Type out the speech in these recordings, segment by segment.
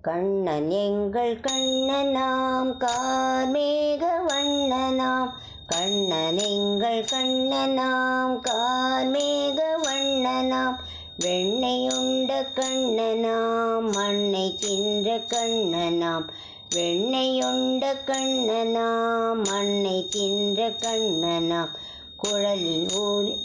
கண்ணன் எங்கள் கண்ணனாம் கார்மேக வண்ணனாம். கண்ணன் எங்கள் கண்ணனாம் கார்மேக வண்ணனாம். வெண்ணையுண்ட கண்ணனாம் மண்ணை தின்ற கண்ணனாம். வெண்ணையுண்ட கண்ணனாம் மண்ணை தின்ற கண்ணனாம்.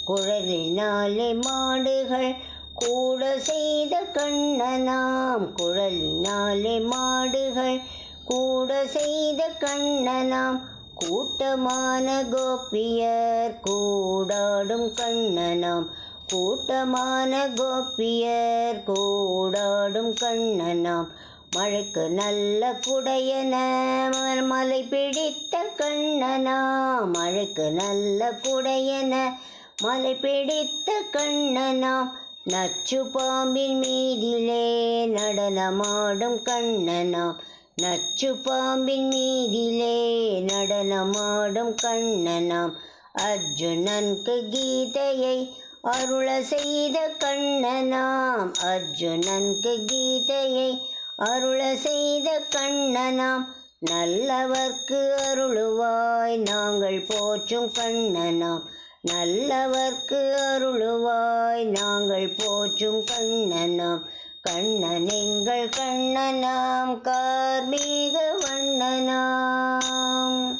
குழலினாலே மாடுகள் கூட செய்த கண்ணனாம். குழலினாலே மாடுகள் கூட செய்த கண்ணனாம். கூட்டமான கோபியர் கூடாடும் கண்ணனாம். கூட்டமான கோபியர் கூடாடும் கண்ணனாம். மழைக்கு நல்ல குடையன மலை பிடித்த கண்ணனாம். மழைக்கு நல்ல குடையன மலை பிடித்த கண்ணனாம். நச்சு பாம்பின் மீதிலே நடனமாடும் கண்ணனாம். நச்சு பாம்பின் மீதிலே நடனமாடும் கண்ணனாம். அர்ஜுனனுக்கு கீதையை அருள செய்த கண்ணனாம். அர்ஜுனனுக்கு கீதையை அருள செய்த கண்ணனாம். நல்லவர்க்கு அருளுவாய் நாங்கள் போற்றும் கண்ணனாம். நல்லவர்க்கு அருளுவாய் நாங்கள் போற்றும் கண்ணனாம். கண்ணன் எங்கள் கண்ணனாம் கார்மேக வண்ணனாம்.